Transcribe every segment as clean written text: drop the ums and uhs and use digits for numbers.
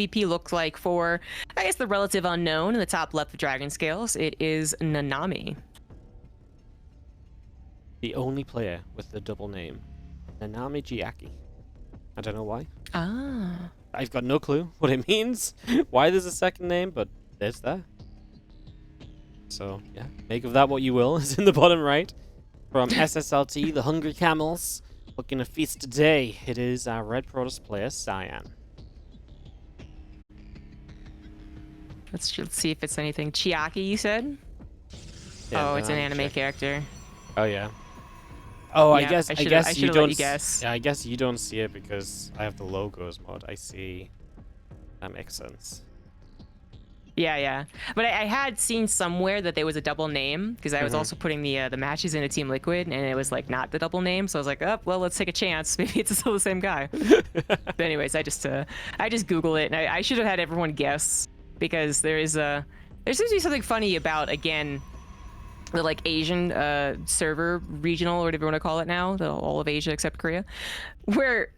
PvP look like for, I guess, the relative unknown in the top left of Dragon Scales? It is Nanami. The only player with the double name. Nanami Jiaki. I don't know why. Ah. I've got no clue what it means, why there's a second name, but there's that. So, yeah, make of that what you will. It's in the bottom right. From SSLT, the Hungry Camels. Looking to feast today. It is our Red Protoss player, Cyan. Let's see if it's anything. Chiaki, you said? Yeah, oh, it's an anime check. character. Oh, yeah. Oh, yeah, I guess you don't. Guess. Yeah, I guess you don't see it because I have the logos mod. I see. That makes sense. Yeah. But I had seen somewhere that there was a double name because I was also putting the matches into Team Liquid and it was like not the double name. So I was like, oh, well, let's take a chance. Maybe it's still the same guy. But anyways, I just Google it and I should have had everyone guess because there seems to be something funny about, again, the like Asian server regional or whatever you want to call it now, all of Asia except Korea, where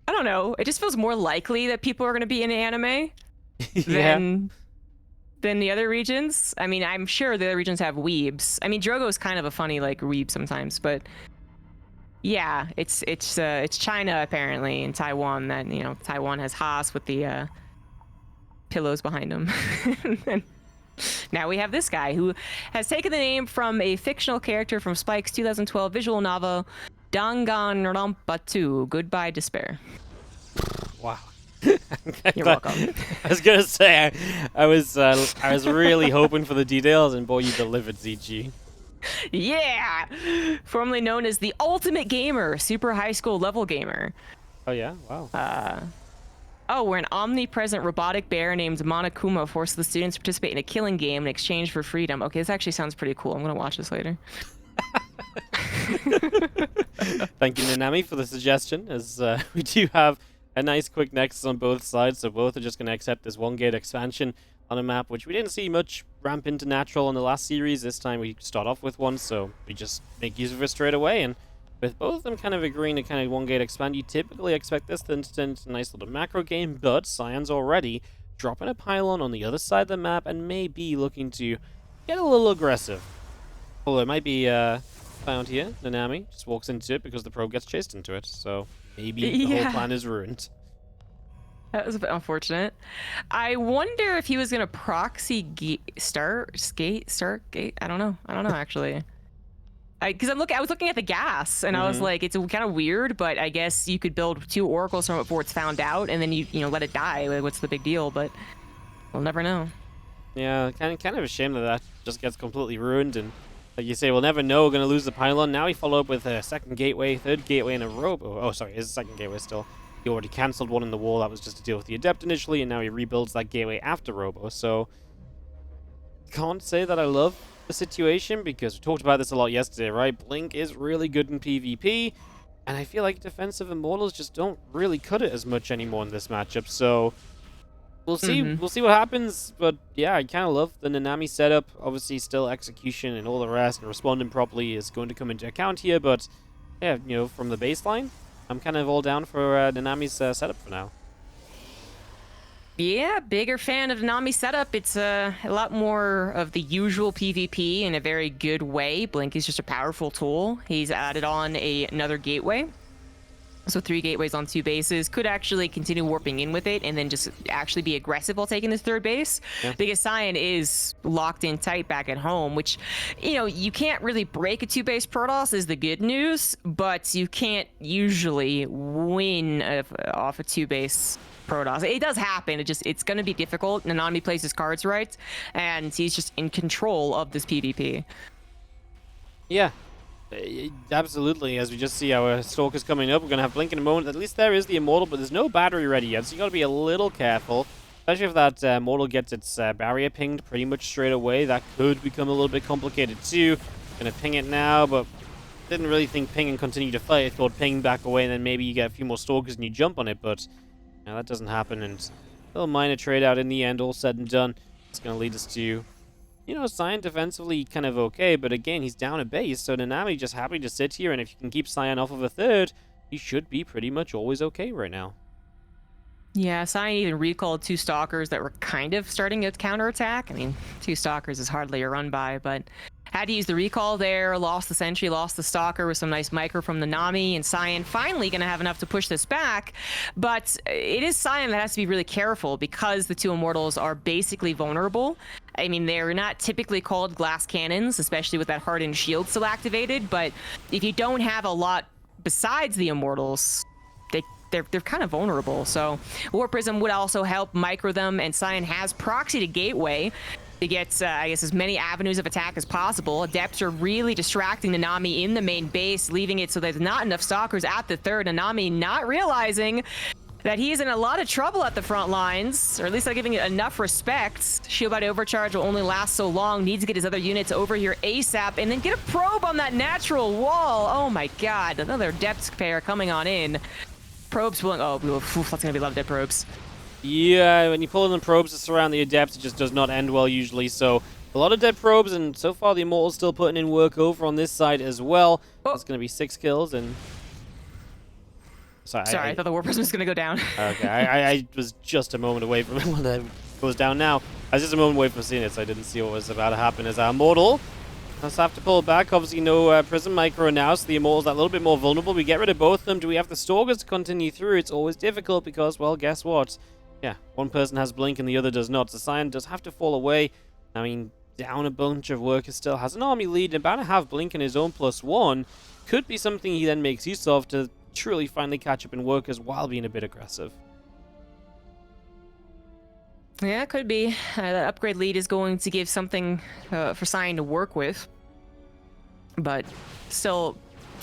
I don't know, it just feels more likely that people are going to be into anime than the other regions. I mean, I'm sure the other regions have weebs. I mean, Drogo is kind of a funny like weeb sometimes, but yeah, it's China apparently and Taiwan that, you know, Taiwan has Haas with the pillows behind him. And now we have this guy who has taken the name from a fictional character from Spike's 2012 visual novel, Danganronpa 2, Goodbye Despair. Wow. You're welcome. I was gonna say I was really hoping for the details, and boy, you delivered, ZG. Yeah, formerly known as the Ultimate Gamer, super high school level gamer. Oh yeah, wow. Where an omnipresent robotic bear named Monokuma forced the students to participate in a killing game in exchange for freedom. Okay, this actually sounds pretty cool. I'm gonna watch this later. Thank you, Nanami, for the suggestion, as we do have a nice quick nexus on both sides, so both are just going to accept this one-gate expansion on a map, which we didn't see much ramp into natural in the last series. This time we start off with one, so we just make use of it straight away, and with both of them kind of agreeing to kind of one-gate expand, you typically expect this to turn into a nice little macro game, but Cyan's already dropping a pylon on the other side of the map and may be looking to get a little aggressive. Although it might be found here. Nanami just walks into it because the probe gets chased into it, so maybe the whole plan is ruined. That was a bit unfortunate. I wonder if he was gonna proxy Stargate. I don't know actually. Because I was looking at the gas and I was like, it's kind of weird, but I guess you could build 2 oracles from it before it's found out, and then you let it die. Like, what's the big deal? But we'll never know. Yeah, kind of a shame that just gets completely ruined, and like you say, we'll never know. We're gonna lose the pylon. Now he followed up with a second gateway, third gateway in a row. Oh, sorry, his second gateway still. He already cancelled one in the wall. That was just to deal with the Adept initially, and now he rebuilds that gateway after Robo. So, can't say that I love the situation, because we talked about this a lot yesterday, right? Blink is really good in PvP, and I feel like defensive Immortals just don't really cut it as much anymore in this matchup. So, we'll see. We'll see what happens. But yeah, I kind of love the Nanami setup. Obviously, still execution and all the rest, and responding properly is going to come into account here. But yeah, from the baseline, I'm kind of all down for Nanami's setup for now. Yeah, bigger fan of Nanami's setup. It's a lot more of the usual PvP in a very good way. Blink is just a powerful tool. He's added on another gateway. So 3 gateways on 2 bases. Could actually continue warping in with it and then just actually be aggressive while taking this 3rd base. Yeah. Because Cyan is locked in tight back at home, which, you can't really break a 2-base Protoss is the good news, but you can't usually win off a 2-base Protoss. It does happen. It's going to be difficult. Nanami plays his cards right, and he's just in control of this PvP. Yeah. Absolutely, as we just see our Stalkers coming up. We're going to have Blink in a moment. At least there is the Immortal, but there's no battery ready yet, so you got to be a little careful. Especially if that Immortal gets its barrier pinged pretty much straight away. That could become a little bit complicated too. Going to ping it now, but didn't really think ping and continue to fight. I thought ping back away and then maybe you get a few more Stalkers and you jump on it, but that doesn't happen. And a little minor trade out in the end, all said and done. It's going to lead us to Cyan defensively kind of okay, but again, he's down a base, so Nanami just happy to sit here, and if you can keep Cyan off of a 3rd, he should be pretty much always okay right now. Yeah, Cyan even recalled 2 Stalkers that were kind of starting a counterattack. I mean, 2 Stalkers is hardly a run by, but had to use the recall there, lost the Sentry, lost the Stalker with some nice micro from Nanami, and Cyan finally going to have enough to push this back. But it is Cyan that has to be really careful because the 2 Immortals are basically vulnerable. I mean, they're not typically called glass cannons, especially with that hardened shield still activated, but if you don't have a lot besides the Immortals, they're kind of vulnerable. So Warp Prism would also help micro them, and Cyan has proxy to Gateway to get, I guess, as many avenues of attack as possible. Adepts are really distracting Nanami in the main base, leaving it so there's not enough Stalkers at the third. Nanami not realizing that he's in a lot of trouble at the front lines, or at least not giving it enough respect. Shield Body Overcharge will only last so long. Needs to get his other units over here ASAP, and then get a probe on that natural wall. Oh my god, another Adept pair coming on in. Probes will, oh, that's gonna be a lot of dead probes. Yeah, when you pull in the probes to surround the Adepts, it just does not end well usually, so a lot of dead probes, and so far the Immortals still putting in work over on this side as well. Oh. It's gonna be 6 kills, and... Sorry, I thought the Warp Prism was gonna go down. Okay, I was just a moment away from it when it goes down now. I was just a moment away from seeing it, so I didn't see what was about to happen as our Immortal does have to pull back. Obviously, no Prism Micro now, so the Immortal's a little bit more vulnerable. We get rid of both of them. Do we have the Stalkers to continue through? It's always difficult because, well, guess what? Yeah, one person has Blink and the other does not. So Cyan does have to fall away. I mean, down a bunch of workers still. Has an army lead and about to have Blink in his own +1. Could be something he then makes use of to truly finally catch up in workers while being a bit aggressive. Yeah, it could be. That upgrade lead is going to give something for Cyan to work with, but still,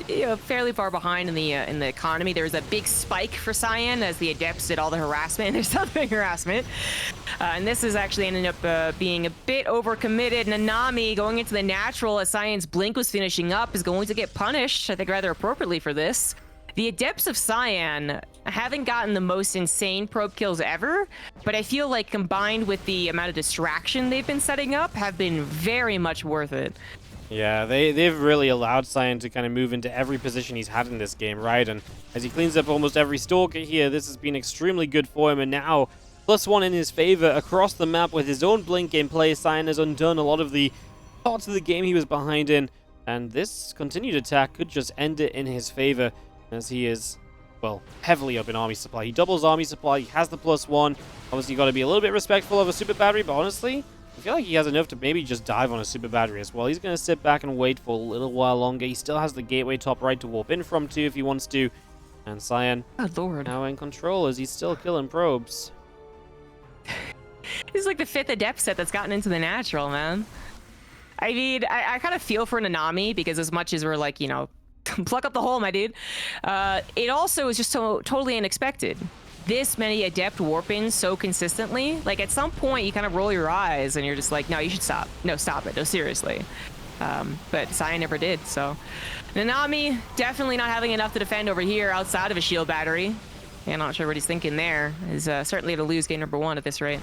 you know, fairly far behind in the economy. There was a big spike for Cyan as the Adepts did all the harassment. There's still big harassment, and this is actually ending up being a bit overcommitted. Nanami going into the natural as Cyan's Blink was finishing up is going to get punished, I think, rather appropriately for this. The Adepts of Cyan haven't gotten the most insane probe kills ever, but I feel like combined with the amount of distraction they've been setting up have been very much worth it. Yeah, they've really allowed Cyan to kind of move into every position he's had in this game, right? And as he cleans up almost every Stalker here, this has been extremely good for him, and now +1 in his favor across the map with his own Blink gameplay. Cyan has undone a lot of the parts of the game he was behind in, and this continued attack could just end it in his favor, as he is, well, heavily up in army supply. He doubles army supply, he has the +1. Obviously, you got to be a little bit respectful of a super battery, but honestly, I feel like he has enough to maybe just dive on a super battery as well. He's going to sit back and wait for a little while longer. He still has the gateway top right to warp in from too if he wants to. And Cyan now in control as he's still killing probes. This is like the 5th Adept set that's gotten into the natural, man. I mean, I kind of feel for Nanami because as much as we're like, you know, pluck up the hole, my dude. It also is just so totally unexpected. This many Adept warp-ins so consistently. Like, at some point, you kind of roll your eyes and you're just like, no, you should stop. No, stop it. No, seriously. But Cyan never did, so. Nanami definitely not having enough to defend over here outside of a shield battery. Yeah, not sure what he's thinking there. Is certainly to lose game number 1 at this rate.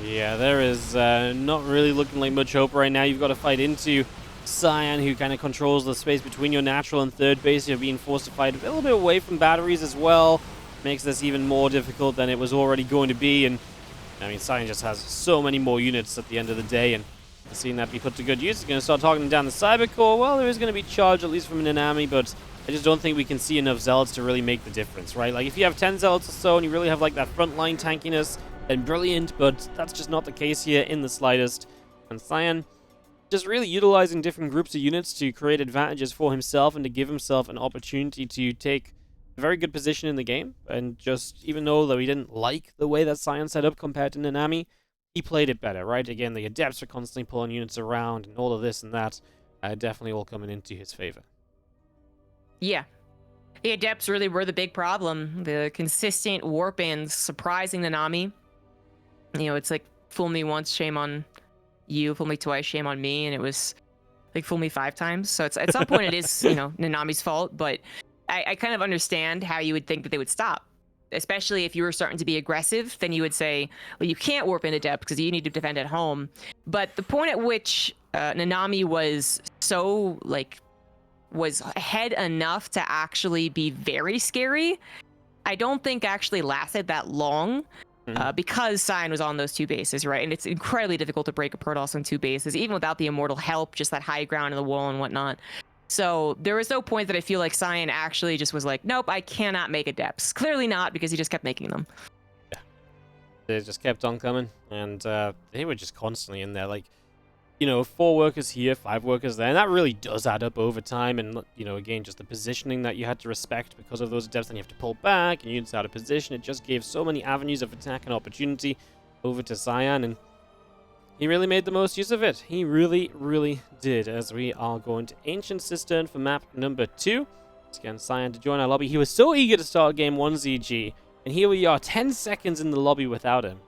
Yeah, there is not really looking like much hope right now. You've got to fight into Cyan, who kind of controls the space between your natural and third base. You're being forced to fight a little bit away from batteries as well. Makes this even more difficult than it was already going to be. And I mean, Cyan just has so many more units at the end of the day, and seeing that be put to good use, he's going to start talking down the Cyber Core. Well, there is going to be charge, at least from Nanami, but I just don't think we can see enough Zealots to really make the difference, right? Like, if you have 10 Zealots or so and you really have like that frontline tankiness, then brilliant, but that's just not the case here in the slightest. And Cyan just really utilizing different groups of units to create advantages for himself and to give himself an opportunity to take a very good position in the game. And just, even though he didn't like the way that Cyan set up compared to Nanami, he played it better, right? Again, the Adepts are constantly pulling units around and all of this and that. Definitely all coming into his favor. Yeah. The Adepts really were the big problem. The consistent warp-ins surprising Nanami. You know, it's like, fool me once, shame on you. Fool me twice, shame on me. And it was like, fool me 5 times. So it's, at some point it is, you know, Nanami's fault. But I kind of understand how you would think that they would stop. Especially if you were starting to be aggressive, then you would say, well, you can't warp into depth because you need to defend at home. But the point at which Nanami was so, like, was ahead enough to actually be very scary, I don't think actually lasted that long. Because Cyan was on those 2 bases, right? And it's incredibly difficult to break a Protoss on 2 bases, even without the Immortal help, just that high ground in the wall and whatnot. So there was no point that I feel like Cyan actually just was like, nope, I cannot make a depths. Clearly not, because he just kept making them. Yeah. They just kept on coming, and they were just constantly in there. Like, you know, 4 workers here, 5 workers there, and that really does add up over time. And, you know, again, just the positioning that you had to respect because of those depths, and you have to pull back, and units out of position. It just gave so many avenues of attack and opportunity over to Cyan, and he really made the most use of it. He really, really did, as we are going to Ancient Cistern for map number 2. Let's get Cyan to join our lobby. He was so eager to start game 1 ZG, and here we are, 10 seconds in the lobby without him.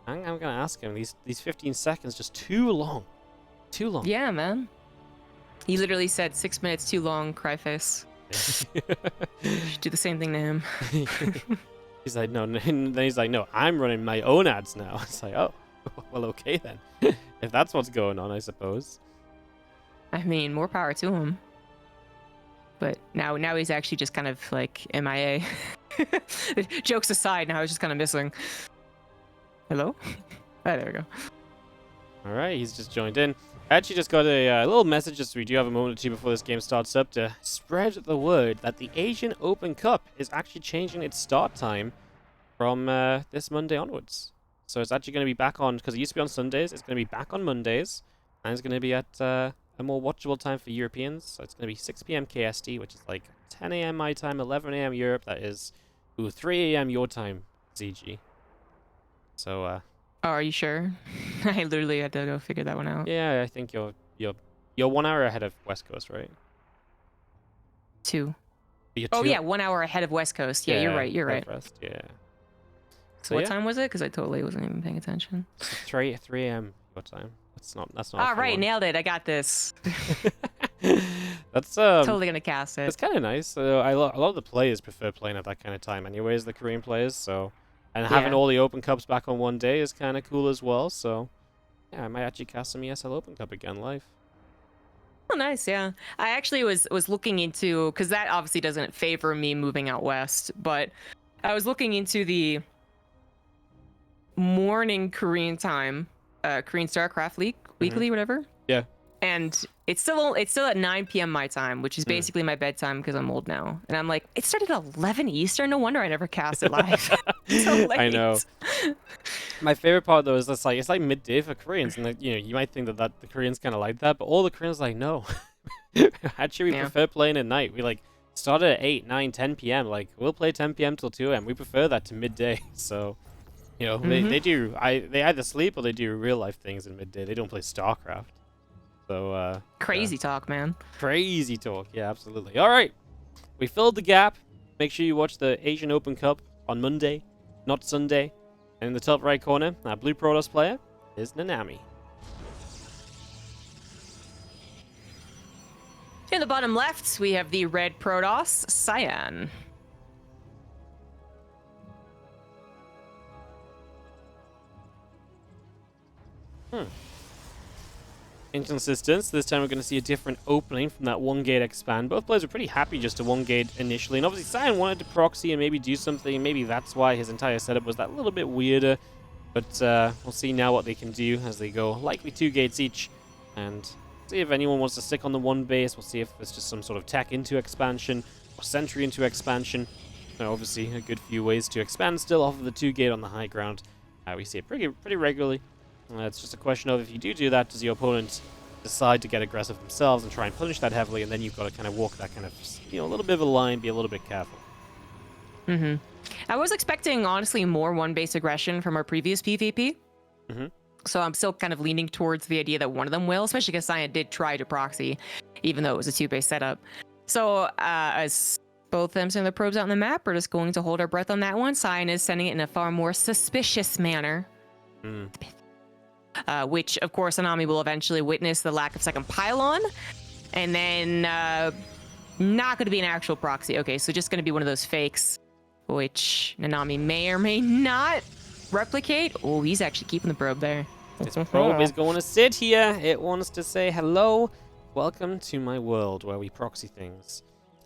I'm going to ask him, these 15 seconds just too long. Too long. Yeah, man. He literally said 6 minutes too long, cryface. Should do the same thing to him. He's like, no, and then he's like, no, I'm running my own ads now. It's like, oh, well, okay then. If that's what's going on, I suppose. I mean, more power to him. But now he's actually just kind of like MIA. Jokes aside, now he's just kind of missing. Hello? Oh, there we go. All right, he's just joined in. I actually just got a little message, just we do have a moment or two before this game starts up, to spread the word that the Asian Open Cup is actually changing its start time from this Monday onwards. So it's actually going to be back on, because it used to be on Sundays, it's going to be back on Mondays, and it's going to be at a more watchable time for Europeans. So it's going to be 6 p.m. KST, which is like 10 a.m. my time, 11 a.m. Europe. That is 3 a.m. your time, ZG. So, oh, are you sure? I literally had to go figure that one out. yeah, I think you're 1 hour ahead of West Coast, right? 2. You're Oh 2 yeah, 1 hour ahead of West Coast. Yeah, you're right. You're right. Rest, yeah. So what time was it? Because I totally wasn't even paying attention. 3 a.m. your time. That's not. All right, nailed it. I got this. That's totally gonna cast it. It's kind of nice. A lot of the players prefer playing at that kind of time, anyways. The Korean players, so having all the Open Cups back on one day is kind of cool as well. So yeah, I might actually cast some ESL Open Cup again live. Oh, nice. Yeah, I actually was looking into, because that obviously doesn't favor me moving out west, but I was looking into the morning Korean time, Korean StarCraft League weekly, whatever. Yeah. And it's still at 9 p.m. my time, which is basically my bedtime because I'm old now. And I'm like, it started at 11 Eastern. No wonder I never cast it live. So late. I know. My favorite part though is it's like midday for Koreans, and you might think that the Koreans kind of like that, but all the Koreans are like, no. Actually, we prefer playing at night. We start at 8, 9, 10 p.m. Like we'll play 10 p.m. till 2 a.m. We prefer that to midday. So they do. They either sleep or they do real life things in midday. They don't play StarCraft. So crazy talk, man. Crazy talk. Yeah, absolutely. All right, we filled the gap. Make sure you watch the Asian Open Cup on Monday, not Sunday. And in the top right corner, our blue Protoss player is Nanami. In the bottom left, we have the red Protoss, Cyan. Inconsistent. This time we're going to see a different opening from that 1-gate expand. Both players were pretty happy just to 1-gate initially, and obviously Cyan wanted to proxy and maybe do something. Maybe that's why his entire setup was that little bit weirder. But we'll see now what they can do as they go likely 2 gates each, and see if anyone wants to stick on the 1 base. We'll see if it's just some sort of tech into expansion or sentry into expansion. Obviously a good few ways to expand still off of the 2-gate on the high ground. We see it pretty regularly. It's just a question of, if you do that, does your opponent decide to get aggressive themselves and try and punish that heavily, and then you've got to kind of walk that kind of, a little bit of a line, be a little bit careful. I was expecting, honestly, more 1-base aggression from our previous PvP. So I'm still kind of leaning towards the idea that one of them will, especially because Cyan did try to proxy, even though it was a 2-base setup. So as both of them send their probes out on the map, we're just going to hold our breath on that one. Cyan is sending it in a far more suspicious manner. Which, of course, Nanami will eventually witness the lack of second pylon. And then not going to be an actual proxy. Okay, so just going to be one of those fakes, which Nanami may or may not replicate. Oh, he's actually keeping the probe there. This probe is going to sit here. It wants to say, hello, welcome to my world where we proxy things.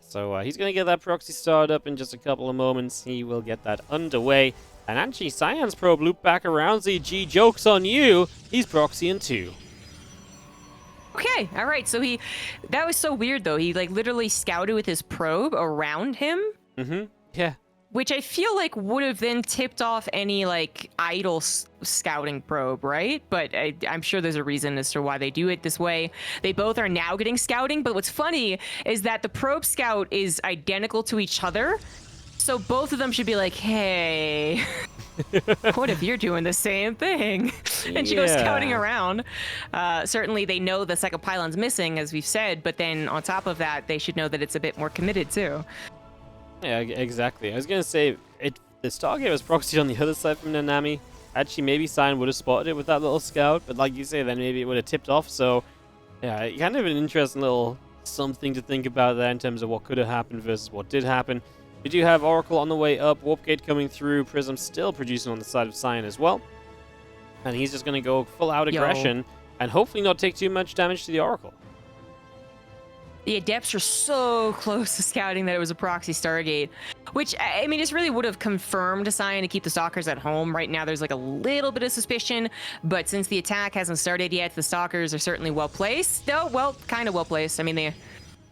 So he's going to get that proxy started up in just a couple of moments. He will get that underway. And actually, Cyan's probe looped back around. ZG, joke's on you. He's proxying too. Okay, all right. So that was so weird though. He like literally scouted with his probe around him. Yeah. Which I feel like would have then tipped off any like idle scouting probe, right? But I'm sure there's a reason as to why they do it this way. They both are now getting scouting, but what's funny is that the probe scout is identical to each other. So both of them should be like, hey, what if you're doing the same thing? And she goes scouting around. Certainly they know the second pylon's missing, as we've said, but then on top of that, they should know that it's a bit more committed too. Yeah, exactly. I was going to say, the Stargate was proxied on the other side from Nanami. Actually, maybe Cyan would have spotted it with that little scout, but like you say, then maybe it would have tipped off. So, yeah, kind of an interesting little something to think about there in terms of what could have happened versus what did happen. We do have Oracle on the way up, Warp Gate coming through, Prism still producing on the side of Cyan as well. And he's just going to go full out aggression and hopefully not take too much damage to the Oracle. The Adepts are so close to scouting that it was a proxy Stargate, which, I mean, this really would have confirmed Cyan to keep the Stalkers at home. Right now, there's like a little bit of suspicion, but since the attack hasn't started yet, the Stalkers are certainly well-placed. No, well, kind of well-placed. I mean, they're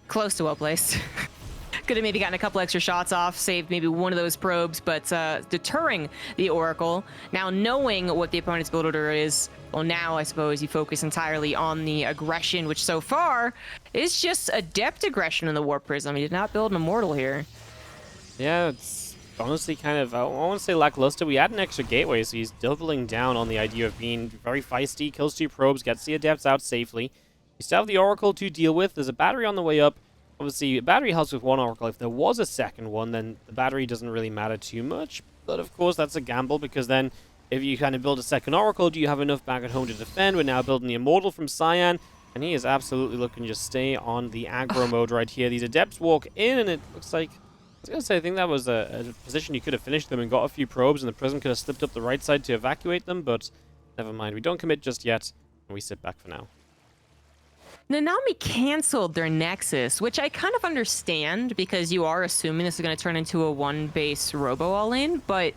close to well-placed. Could have maybe gotten a couple extra shots off, saved maybe one of those probes, but deterring the Oracle. Now, knowing what the opponent's build order is, well, now I suppose you focus entirely on the aggression, which so far is just Adept aggression in the Warp Prism. He did not build an Immortal here. Yeah, it's honestly kind of, I want to say lackluster. We had an extra gateway, so he's doubling down on the idea of being very feisty, kills 2 probes, gets the Adepts out safely. You still have the Oracle to deal with. There's a battery on the way up. Obviously, a battery helps with one Oracle. If there was a second one, then the battery doesn't really matter too much. But of course, that's a gamble, because then if you kind of build a second Oracle, do you have enough back at home to defend? We're now building the Immortal from Cyan, and he is absolutely looking to just stay on the aggro mode right here. These Adepts walk in, and it looks like, I was going to say, I think that was a position you could have finished them and got a few probes, and the Prism could have slipped up the right side to evacuate them, but never mind. We don't commit just yet, and we sit back for now. Nanami canceled their Nexus, which I kind of understand because you are assuming this is going to turn into a one-base robo all-in, but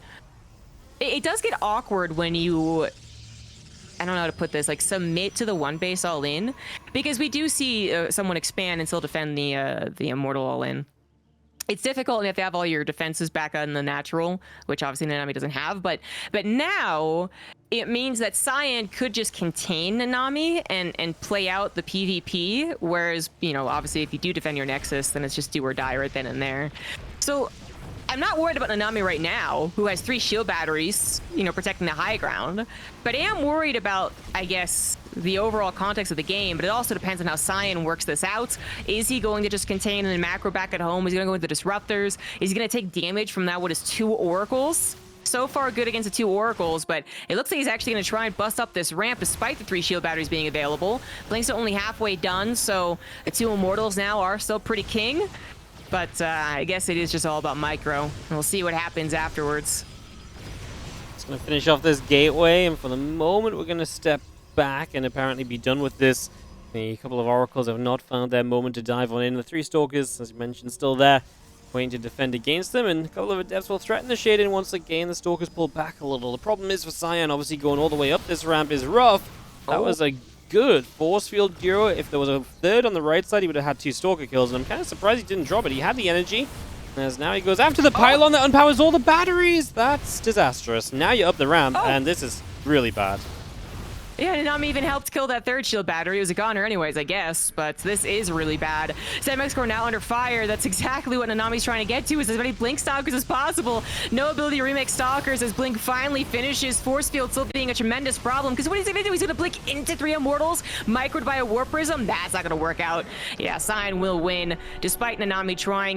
it does get awkward when you, I don't know how to put this, like submit to the one-base all-in, because we do see someone expand and still defend the Immortal all-in. It's difficult if you have all your defenses back on the natural, which obviously Nanami doesn't have, but now it means that Cyan could just contain Nanami and play out the PvP, whereas, you know, obviously if you do defend your Nexus, then it's just do or die right then and there. So I'm not worried about Nanami right now, who has 3 shield batteries, you know, protecting the high ground, but I am worried about, I guess, the overall context of the game, but it also depends on how Cyan works this out. Is he going to just contain and macro back at home? Is he going to go with the Disruptors? Is he going to take damage from that, what is 2 Oracles? So far good against the 2 Oracles, but it looks like he's actually going to try and bust up this ramp despite the 3 shield batteries being available. Blink's only halfway done, so the 2 Immortals now are still pretty king. But I guess it is just all about micro, and we'll see what happens afterwards. It's going to finish off this gateway, and for the moment we're going to step back and apparently be done with this. A couple of Oracles have not found their moment to dive on in. The 3 Stalkers, as you mentioned, still there, waiting to defend against them, and a couple of Adepts will threaten the shade in once again. The Stalkers pull back a little. The problem is for Cyan, obviously going all the way up this ramp is rough. That was a good force field duo. If there was a third on the right side, he would have had 2 Stalker kills, and I'm kind of surprised he didn't drop it. He had the energy, as now he goes after the pylon that unpowers all the batteries. That's disastrous. Now you're up the ramp, and this is really bad. Yeah, Nanami even helped kill that 3rd shield battery. It was a goner anyways, I guess, but this is really bad. Semex Core now under fire. That's exactly what Nanami's trying to get to, is as many Blink Stalkers as possible. No ability to remake Stalkers as Blink finally finishes. Force field still being a tremendous problem, because what he's going to do, he's going to blink into 3 Immortals, microed by a Warp Prism. That's not going to work out. Yeah, Cyan will win, despite Nanami trying